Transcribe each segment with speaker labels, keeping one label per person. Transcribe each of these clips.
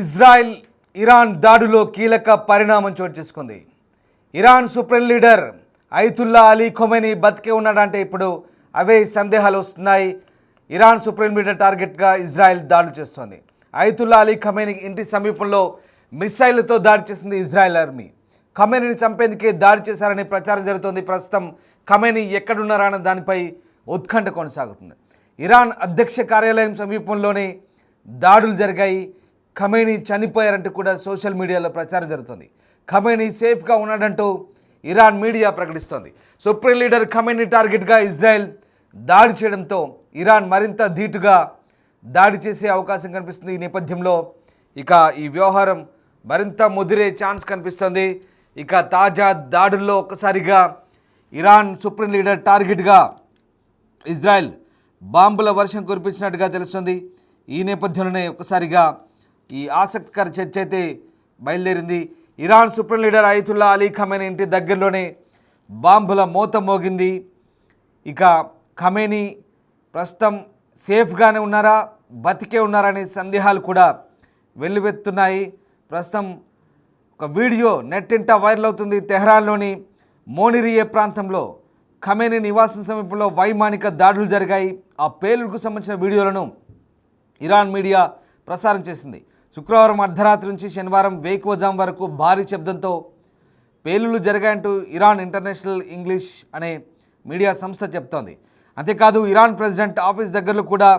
Speaker 1: Israel Iran దాడిలో కీలక పరిణామం చోటు చేసుకుంది. Iran supreme leader Ayatollah Ali Khomeini బతికే ఉన్నాడంటే ఇప్పుడు అవే సందేహాలు వస్తున్నాయి. ఇరాన్ సుప్రీం లీడర్ టార్గెట్గా ఇజ్రాయెల్ దాడులు చేస్తోంది. అయతుల్లా అలీ ఖొమైనీ ఇంటి సమీపంలో మిసైళ్లతో దాడి చేసింది ఇజ్రాయెల్ ఆర్మీ. ఖొమైనీని చంపేందుకే దాడి చేశారని ప్రచారం జరుగుతోంది. ప్రస్తుతం ఖొమైనీ ఎక్కడున్నారన్న దానిపై ఉత్కంఠ కొనసాగుతుంది. ఇరాన్ అధ్యక్ష కార్యాలయం సమీపంలోనే దాడులు జరిగాయి. ఖొమైనీ చనిపోయారంటూ కూడా సోషల్ మీడియాలో ప్రచారం జరుగుతుంది. ఖొమైనీ సేఫ్గా ఉన్నాడంటూ ఇరాన్ మీడియా ప్రకటిస్తోంది. సుప్రీం లీడర్ ఖొమైనీ టార్గెట్గా ఇజ్రాయెల్ దాడి చేయడంతో ఇరాన్ మరింత ధీటుగా దాడి చేసే అవకాశం కనిపిస్తుంది. ఈ నేపథ్యంలో ఇక ఈ వ్యవహారం మరింత ముదిరే ఛాన్స్ కనిపిస్తుంది. ఇక తాజా దాడుల్లో ఒక్కసారిగా ఇరాన్ సుప్రీం లీడర్ టార్గెట్గా ఇజ్రాయెల్ బాంబుల వర్షం కురిపించినట్టుగా తెలుస్తుంది. ఈ నేపథ్యంలోనే ఒక్కసారిగా ఈ ఆసక్తికర చర్చ అయితే బయలుదేరింది. Iran supreme leader Ayatollah Ali Khomeini ఇంటి దగ్గరలోనే బాంబుల మోత మోగింది. ఇక ఖొమైనీ ప్రస్తుతం సేఫ్గానే ఉన్నారా, బతికే ఉన్నారా అనే సందేహాలు కూడా వెల్లువెత్తున్నాయి. ప్రస్తుతం ఒక వీడియో నెట్టింట వైరల్ అవుతుంది. తెహ్రాన్లోని మోనిరియే ప్రాంతంలో ఖొమైనీ నివాసం సమీపంలో వైమానిక దాడులు జరిగాయి. ఆ పేలుడుకు సంబంధించిన వీడియోలను ఇరాన్ మీడియా ప్రసారం చేసింది. శుక్రవారం అర్ధరాత్రి నుంచి శనివారం వేకువజాం వరకు భారీ శబ్దంతో పేలుళ్లు జరిగాయంటూ ఇరాన్ ఇంటర్నేషనల్ ఇంగ్లీష్ అనే మీడియా సంస్థ చెప్తోంది. అంతేకాదు ఇరాన్ ప్రెసిడెంట్ ఆఫీస్ దగ్గరలో కూడా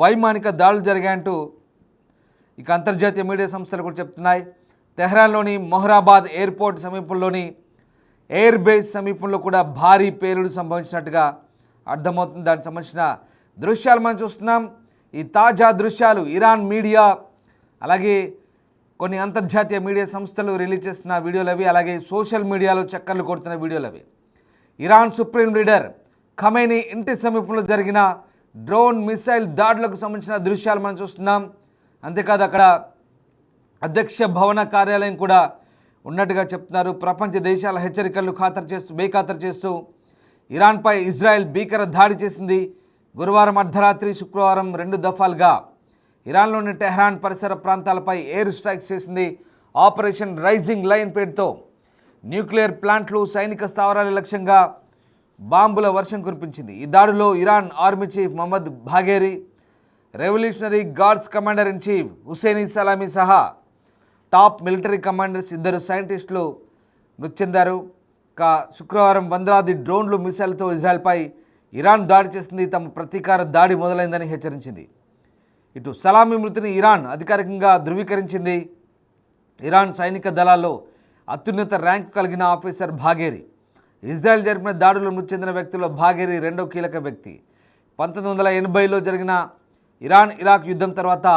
Speaker 1: వైమానిక దాడులు జరిగాయంటూ ఇక అంతర్జాతీయ మీడియా సంస్థలు కూడా చెప్తున్నాయి. తెహ్రాన్లోని మొహరాబాద్ ఎయిర్పోర్ట్ సమీపంలోని ఎయిర్ బేస్ సమీపంలో కూడా భారీ పేలుడు సంభవించినట్టుగా అర్థమవుతుంది. దానికి సంబంధించిన దృశ్యాలు మనం చూస్తున్నాం. ఈ తాజా దృశ్యాలు ఇరాన్ మీడియా అలాగే కొన్ని అంతర్జాతీయ మీడియా సంస్థలు రిలీజ్ చేస్తున్న వీడియోలు అవి, అలాగే సోషల్ మీడియాలో చక్కర్లు కొడుతున్న వీడియోలు అవి. ఇరాన్ సుప్రీం లీడర్ ఖొమైనీ ఇంటి సమీపంలో జరిగిన డ్రోన్ మిసైల్ దాడులకు సంబంధించిన దృశ్యాలు మనం చూస్తున్నాం. అంతేకాదు అక్కడ అధ్యక్ష భవన కార్యాలయం కూడా ఉన్నట్టుగా చెప్తున్నారు. ప్రపంచ దేశాల హెచ్చరికలను బేఖాతరు చేస్తూ ఇరాన్పై ఇజ్రాయెల్ భీకర దాడి చేసింది. గురువారం అర్ధరాత్రి, శుక్రవారం 2 దఫాలుగా ఇరాన్లోని టెహ్రాన్ పరిసర ప్రాంతాలపై ఎయిర్ స్ట్రైక్స్ చేసింది. ఆపరేషన్ రైజింగ్ లైన్ పేరుతో న్యూక్లియర్ ప్లాంట్లు, సైనిక స్థావరాల లక్ష్యంగా బాంబుల వర్షం కురిపించింది. ఈ దాడిలో Iran army chief Mohammad Bagheri, revolutionary guards commander in chief Hosseini Salami సహా టాప్ మిలిటరీ కమాండర్స్, 2 సైంటిస్టులు మృతి చెందారు. శుక్రవారం వందలాది డ్రోన్లు, మిసైల్తో ఇజ్రాయెల్పై ఇరాన్ దాడి చేసింది. తమ ప్రతీకార దాడి మొదలైందని హెచ్చరించింది. ఇటు సలామీ మృతిని ఇరాన్ అధికారికంగా ధృవీకరించింది. ఇరాన్ సైనిక దళాల్లో అత్యున్నత ర్యాంకు కలిగిన ఆఫీసర్ బాఘేరీ. ఇజ్రాయెల్ జరిపిన దాడుల్లో మృతి చెందిన వ్యక్తుల్లో బాఘేరీ రెండో కీలక వ్యక్తి. 1980లో జరిగిన ఇరాన్ ఇరాక్ యుద్ధం తర్వాత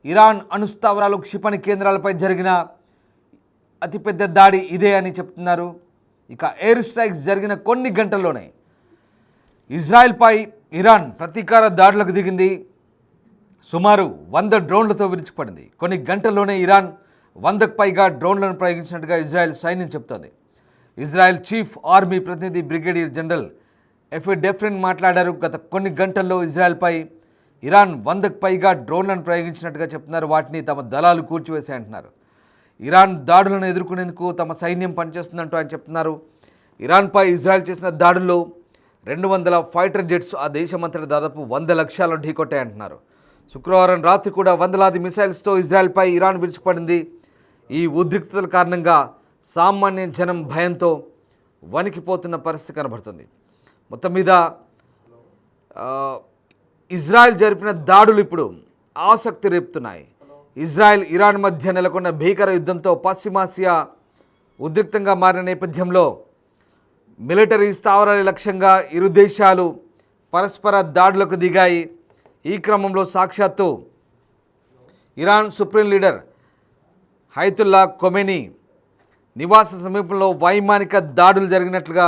Speaker 1: ఇరాన్ అణుస్థావరాలు, క్షిపణి కేంద్రాలపై జరిగిన అతిపెద్ద దాడి ఇదే అని చెప్తున్నారు. ఇక ఎయిర్ స్ట్రైక్స్ జరిగిన కొన్ని గంటల్లోనే ఇజ్రాయెల్పై ఇరాన్ ప్రతీకార దాడులకు దిగింది. సుమారు 100 డ్రోన్లతో విరుచుకుపడింది. కొన్ని గంటల్లోనే ఇరాన్ 100కు పైగా డ్రోన్లను ప్రయోగించినట్టుగా ఇజ్రాయెల్ సైన్యం చెబుతోంది. ఇజ్రాయెల్ చీఫ్ ఆర్మీ ప్రతినిధి బ్రిగేడియర్ జనరల్ ఎఫీ డెఫ్రిన్ మాట్లాడారు. గత కొన్ని గంటల్లో ఇజ్రాయెల్పై ఇరాన్ 100కు పైగా డ్రోన్లను ప్రయోగించినట్టుగా చెప్తున్నారు. వాటిని తమ దళాలు కూల్చివేశాయంటున్నారు. ఇరాన్ దాడులను ఎదుర్కొనేందుకు తమ సైన్యం పనిచేస్తుందంటూ ఆయన చెప్తున్నారు. ఇరాన్పై ఇజ్రాయెల్ చేసిన దాడుల్లో 200 ఫైటర్ జెట్స్ ఆ దేశమంతటా దాదాపు 100 లక్ష్యాలను ఢీకొట్టాయంటున్నారు. శుక్రవారం రాత్రి కూడా వందలాది మిసైల్స్తో ఇజ్రాయెల్పై ఇరాన్ విరుచుకుపడింది. ఈ ఉద్రిక్తతల కారణంగా సామాన్య జనం భయంతో వణికిపోతున్న పరిస్థితి కనబడుతుంది. మొత్తం మీద ఇజ్రాయెల్ జరిపిన దాడులు ఇప్పుడు ఆసక్తి రేపుతున్నాయి. ఇజ్రాయెల్ ఇరాన్ మధ్య నెలకొన్న భీకర యుద్ధంతో పశ్చిమాసియా ఉద్రిక్తంగా మారిన నేపథ్యంలో మిలిటరీ స్థావరాల లక్ష్యంగా ఇరు దేశాలు పరస్పర దాడులకు దిగాయి. ఈ క్రమంలో సాక్షాత్తు Iran supreme leader Ayatollah Khomeini నివాస సమీపంలో వైమానిక దాడులు జరిగినట్లుగా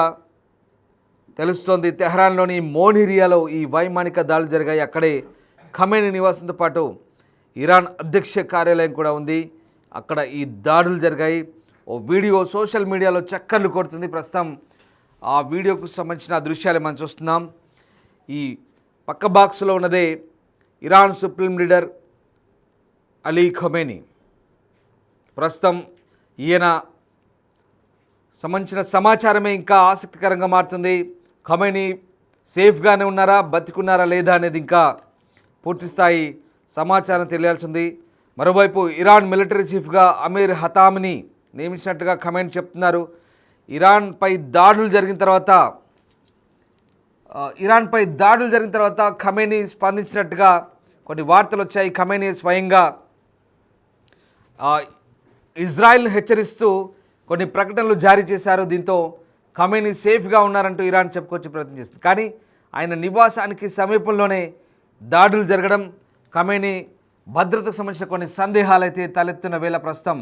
Speaker 1: తెలుస్తోంది. తెహ్రాన్లోని మోనిరియాలో ఈ వైమానిక దాడులు జరిగాయి. అక్కడే ఖొమైనీ నివాసంతో పాటు ఇరాన్ అధ్యక్ష కార్యాలయం కూడా ఉంది. అక్కడ ఈ దాడులు జరిగాయి. ఓ వీడియో సోషల్ మీడియాలో చక్కర్లు కొడుతుంది. ప్రస్తుతం ఆ వీడియోకు సంబంధించిన దృశ్యాలు మనం చూస్తున్నాం. ఈ పక్క బాక్స్లో ఉన్నదే Iran supreme leader Ali Khomeini. ప్రస్తుతం ఈయన సంబంధించిన సమాచారమే ఇంకా ఆసక్తికరంగా మారుతుంది. ఖమేనీ సేఫ్గానే ఉన్నారా, బతికున్నారా లేదా అనేది ఇంకా పూర్తిస్థాయి సమాచారం తెలియాల్సి ఉంది. మరోవైపు ఇరాన్ మిలిటరీ చీఫ్గా అమీర్ హతామిని నియమించినట్టుగా ఖమేనీ చెప్తున్నారు. ఇరాన్పై దాడులు జరిగిన తర్వాత ఖమేనీ స్పందించినట్టుగా కొన్ని వార్తలు వచ్చాయి. ఖమేనీ స్వయంగా ఇజ్రాయెల్ను హెచ్చరిస్తూ కొన్ని ప్రకటనలు జారీ చేశారు. దీంతో ఖమేనీ సేఫ్గా ఉన్నారంటూ ఇరాన్ చెప్పుకొచ్చే ప్రయత్నం చేస్తుంది. కానీ ఆయన నివాసానికి సమీపంలోనే దాడులు జరగడం, ఖమేనీ భద్రతకు సంబంధించిన కొన్ని సందేహాలు అయితే తలెత్తున్న వేళ ప్రస్తుతం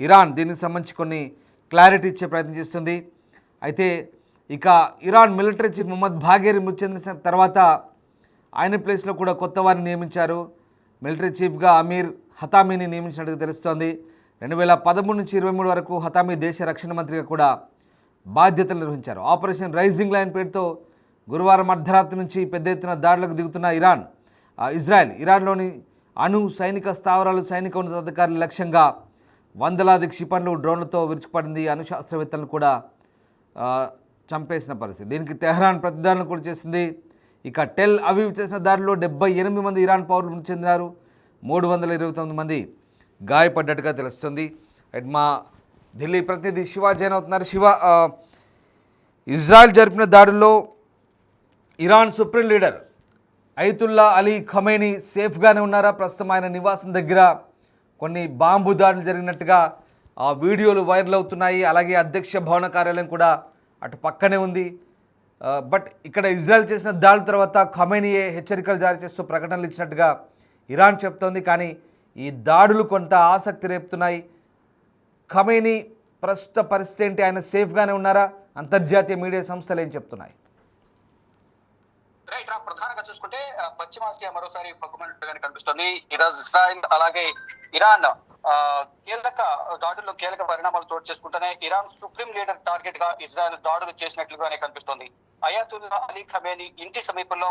Speaker 1: ఇరాన్ దీనికి సంబంధించి కొన్ని క్లారిటీ ఇచ్చే ప్రయత్నం చేస్తుంది. అయితే ఇక ఇరాన్ మిలిటరీ చీఫ్ మొహమ్మద్ బాఘేరి మృతి చెందిన తర్వాత ఆయన ప్లేస్లో కూడా కొత్త వారిని నియమించారు. మిలిటరీ చీఫ్గా అమీర్ హతామీని నియమించినట్టుగా తెలుస్తోంది. 2013 నుంచి 23 వరకు హతామీ దేశ రక్షణ మంత్రిగా కూడా బాధ్యతలు నిర్వహించారు. ఆపరేషన్ రైజింగ్ లైన్ పేరుతో గురువారం అర్ధరాత్రి నుంచి పెద్ద ఎత్తున దాడులకు దిగుతున్న ఇరాన్లోని సైనిక స్థావరాలు, సైనిక ఉన్నతాధికారుల లక్ష్యంగా వందలాది క్షిపణులు, డ్రోన్లతో విరుచుకుపడింది. శాస్త్రవేత్తలను కూడా చంపేసిన పరిస్థితి. దీనికి తెహ్రాన్ ప్రతిదాడులు కూడా చేసింది. ఇక టెల్ అవీవ్ చేసిన దాడిలో 78 మంది ఇరాన్ పౌరులు మృతి చెందినారు. 329 మంది గాయపడ్డట్టుగా తెలుస్తుంది. అండ్ మా ఢిల్లీ ప్రతినిధి శివ జైన్ అవుతున్నారు. శివ, ఇజ్రాయెల్ జరిపిన దాడుల్లో Iran supreme leader Ayatollah Ali Khamenei సేఫ్గానే ఉన్నారా? ప్రస్తుతం ఆయన నివాసం దగ్గర కొన్ని బాంబు దాడులు జరిగినట్టుగా వీడియోలు వైరల్ అవుతున్నాయి. అలాగే అధ్యక్ష భవన కార్యాలయం కూడా అటు పక్కనే ఉంది. బట్ ఇక్కడ ఇజ్రాయెల్ చేసిన దాడుల తర్వాత ఖమేనీయే హెచ్చరికలు జారీ చేస్తూ ప్రకటనలు ఇచ్చినట్టుగా ఇరాన్ చెప్తోంది. కానీ ఈ దాడులు కొంత ఆసక్తి రేపుతున్నాయి. ఖమేనీ ప్రస్తుత పరిస్థితి ఏంటి? ఆయన సేఫ్గానే ఉన్నారా? అంతర్జాతీయ మీడియా సంస్థలు ఏం చెప్తున్నాయి?
Speaker 2: ప్రధానంగా చూసుకుంటే పశ్చిమాసియా మరోసారి పక్కుమన్నట్టుగానే కనిపిస్తుంది. ఈరోజు ఇజ్రాయెల్ అలాగే ఇరాన్ దాడుల్లో కీలక పరిణామాలు చోటు చేసుకుంటూనే ఇరాన్ సుప్రీం లీడర్ టార్గెట్ గా ఇజ్రాయెల్ దాడులు చేసినట్లుగానే కనిపిస్తోంది. అయాతుల్లా అలీ ఖమేనీ ఇంటి సమీపంలో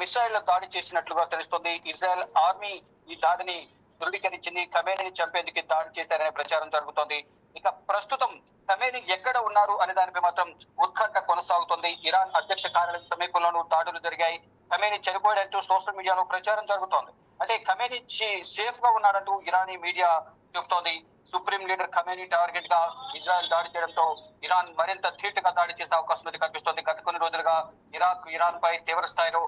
Speaker 2: మిసైళ్ల దాడి చేసినట్లుగా తెలుస్తోంది. ఇజ్రాయెల్ ఆర్మీ ఈ దాడిని ధృవీకరించింది. ఖమేనీని చంపేందుకు దాడి చేశారనే ప్రచారం జరుగుతోంది. ఇక ప్రస్తుతం ఖమేనీ ఎక్కడ ఉన్నారు అనే దానిపై మాత్రం ఉత్కంఠ కొనసాగుతుంది. ఇరాన్ అధ్యక్ష కార్యాలయం సమీపంలోనూ దాడులు జరిగాయి. ఖమేనీ చనిపోయాడంటూ సోషల్ మీడియాలో ప్రచారం జరుగుతోంది. అంటే ఖమేనీ సేఫ్ గా ఉన్నాడంటూ ఇరానీ మీడియా చెబుతోంది. సుప్రీం లీడర్ ఖమేనీ టార్గెట్ గా ఇజ్రాయెల్ దాడి చేయడంతో ఇరాన్ మరింత ధీటుగా దాడి చేసే అవకాశం అయితే కనిపిస్తోంది. గత కొన్ని రోజులుగా ఇరాన్ పై తీవ్ర స్థాయిలో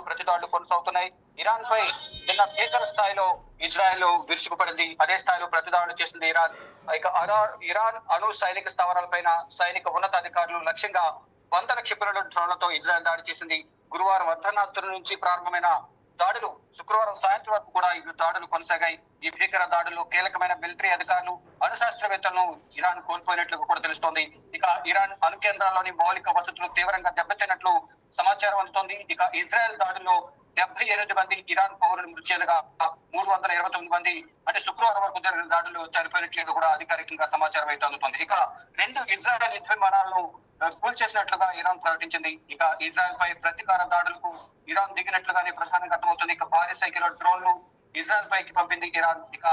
Speaker 2: ప్రతి దాడులు కొనసాగుతున్నాయి. ఇరాన్ పై నిన్న భీకర స్థాయిలో ఇజ్రాయెల్ విరుచుకుపడింది. అదే స్థాయిలో ప్రతి దాడులు చేసింది ఇరాన్. ఇక ఇరాన్ సైనిక స్థావరాలపైన సైనిక ఉన్నతాధికారులు లక్ష్యంగా వందల క్షిపణుల డ్రోన్లతో ఇజ్రాయెల్ దాడి చేసింది. గురువారం అర్ధరాత్రి నుంచి ప్రారంభమైన దాడులు శుక్రవారం సాయంత్రం వరకు కూడా ఈ దాడులు కొనసాగాయి. ఈ భీకర దాడుల్లో కీలకమైన మిలిటరీ అధికారులు, అణుశాస్త్రవేత్తలను ఇరాన్ కోల్పోయినట్లు కూడా తెలుస్తోంది. ఇక ఇరాన్ అణు కేంద్రాల్లోని మౌలిక వసతులు తీవ్రంగా దెబ్బతిన్నట్లు సమాచారం అందుతోంది. ఇక ఇజ్రాయెల్ దాడుల్లో 78 మంది ఇరాన్ పౌరులు మృతి చెందగా 329 మంది అంటే శుక్రవారం వరకు జరిగిన దాడులు చనిపోయినట్లుగా కూడా అధికారికంగా సమాచారం అయితే అందుతుంది. ఇక 2 ఇజ్రాయెల్ యుద్ధ విమానాలను కూల్చేసినట్లుగా ఇరాన్ ప్రకటించింది. ఇక ఇజ్రాయెల్ పై ప్రతీకార దాడులకు ఇరాన్ దిగినట్లుగానే ప్రధానంగా అర్థమవుతుంది. ఇక భారీ సంఖ్యలో డ్రోన్లు ఇజ్రాయెల్ పైకి పంపింది ఇరాన్. ఇక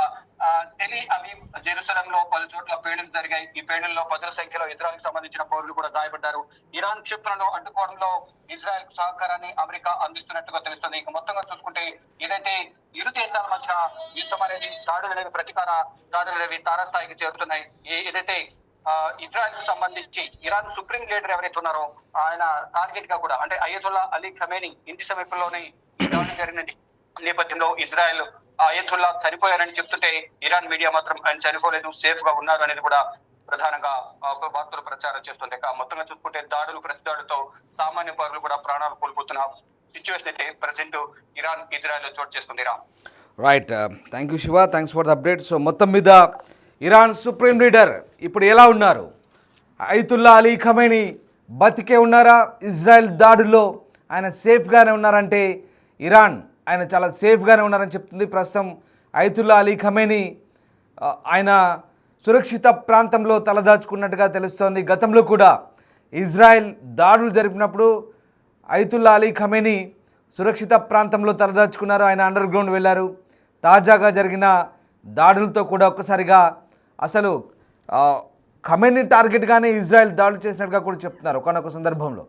Speaker 2: టెల్ అవీవ్, జెరూసలేం లో పలు చోట్ల పేలులు జరిగాయి. ఈ పేలుల్లో పదుల సంఖ్యలో ఇజ్రాయెల్ కి సంబంధించిన పౌరులు కూడా గాయపడ్డారు. ఇరాన్ క్షిపణులను అడ్డుకోవడంలో ఇజ్రాయెల్ సహకారాన్ని అమెరికా అందిస్తున్నట్టుగా తెలుస్తుంది. ఇక మొత్తంగా చూసుకుంటే ఏదైతే ఇరు దేశాల మధ్య యుద్ధం అనేది, దాడులు అనేవి, ప్రతీకార దాడులు అనేవి తారాస్థాయికి చేరుతున్నాయి. ఏదైతే ఇజ్రాయెల్ కు సంబంధించి ఇరాన్ సుప్రీం లీడర్ ఎవరైతే ఉన్నారో ఆయన టార్గెట్ గా కూడా అంటే అయతుల్లా అలీ ఖమేనీ ఇంటి సమీపంలోనే ఈ దాడులు జరిగిన నేపథ్యంలో ఇజ్రాయెల్ అయతుల్లా చనిపోయారని చెప్తుంటే ఇరాన్ మీడియా మాత్రం ఆయన చనిపోలేదు, సేఫ్ గా ఉన్నారు అనేది కూడా ప్రధానంగా వార్తలు ప్రచారం చేస్తుంది. మొత్తంగా చూసుకుంటే దాడులు ప్రతి దాడులతో సామాన్య పౌరులు కూడా ప్రాణాలు కోల్పోతున్న సిచ్యువేషన్ అయితే ప్రెసెంట్ ఇరాన్ ఇజ్రాయెల్ చోటు చేస్తుంది.
Speaker 1: Right, thank you Shiva, thanks for the update. So మొత్తం మీద ఇరాన్ సుప్రీం లీడర్ ఇప్పుడు ఎలా ఉన్నారు? అయతుల్లా అలీ ఖమేనీ బతికే ఉన్నారా? ఇజ్రాయెల్ దాడుల్లో ఆయన సేఫ్గానే ఉన్నారంటే ఇరాన్ ఆయన చాలా సేఫ్గానే ఉన్నారని చెప్తుంది. ప్రస్తుతం అయతుల్లా అలీ ఖమేనీ ఆయన సురక్షిత ప్రాంతంలో తలదాచుకున్నట్టుగా తెలుస్తోంది. గతంలో కూడా ఇజ్రాయెల్ దాడులు జరిపినప్పుడు అయతుల్లా అలీ ఖమేనీ సురక్షిత ప్రాంతంలో తలదాచుకున్నారు. ఆయన అండర్ గ్రౌండ్ వెళ్ళారు. తాజాగా జరిగిన దాడులతో కూడా ఒక్కసారిగా అసలు ఖమేనీ టార్గెట్గానే ఇజ్రాయెల్ దాడులు చేసినట్టుగా కూడా చెప్తున్నారు. ఒకనొక సందర్భంలో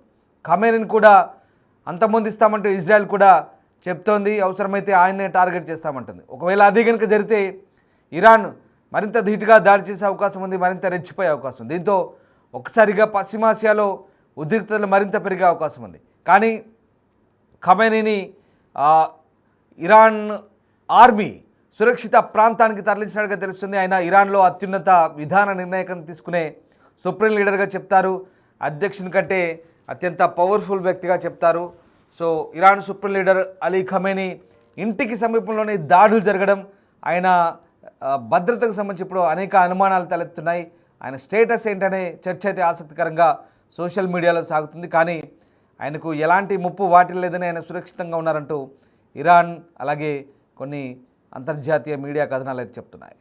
Speaker 1: ఖమేనీని కూడా అంతమొందిస్తామంటూ ఇజ్రాయెల్ కూడా చెప్తోంది. అవసరమైతే ఆయన్నే టార్గెట్ చేస్తామంటుంది. ఒకవేళ అది కనుక జరిగితే ఇరాన్ మరింత ధీటుగా దాడి చేసే అవకాశం ఉంది, మరింత రెచ్చిపోయే అవకాశం ఉంది. దీంతో ఒకసారిగా పశ్చిమాసియాలో ఉద్రిక్తతలు మరింత పెరిగే అవకాశం ఉంది. కానీ ఖమేనీని ఇరాన్ ఆర్మీ సురక్షిత ప్రాంతానికి తరలించినట్టుగా తెలుస్తుంది. ఆయన ఇరాన్లో అత్యున్నత విధాన నిర్ణాయకం తీసుకునే సుప్రీం లీడర్గా చెప్తారు. అధ్యక్షుని కంటే అత్యంత పవర్ఫుల్ వ్యక్తిగా చెప్తారు. So Iran supreme leader Ali Khamenei ఇంటికి సమీపంలోనే దాడులు జరగడం, ఆయన భద్రతకు సంబంధించి ఇప్పుడు అనేక అనుమానాలు తలెత్తున్నాయి. ఆయన స్టేటస్ ఏంటనే చర్చ అయితే ఆసక్తికరంగా సోషల్ మీడియాలో సాగుతుంది. కానీ ఆయనకు ఎలాంటి ముప్పు వాటిల్లేదని, ఆయన సురక్షితంగా ఉన్నారంటూ ఇరాన్ అలాగే కొన్ని అంతర్జాతీయ మీడియా కథనాలు అయితే చెప్తున్నాయి.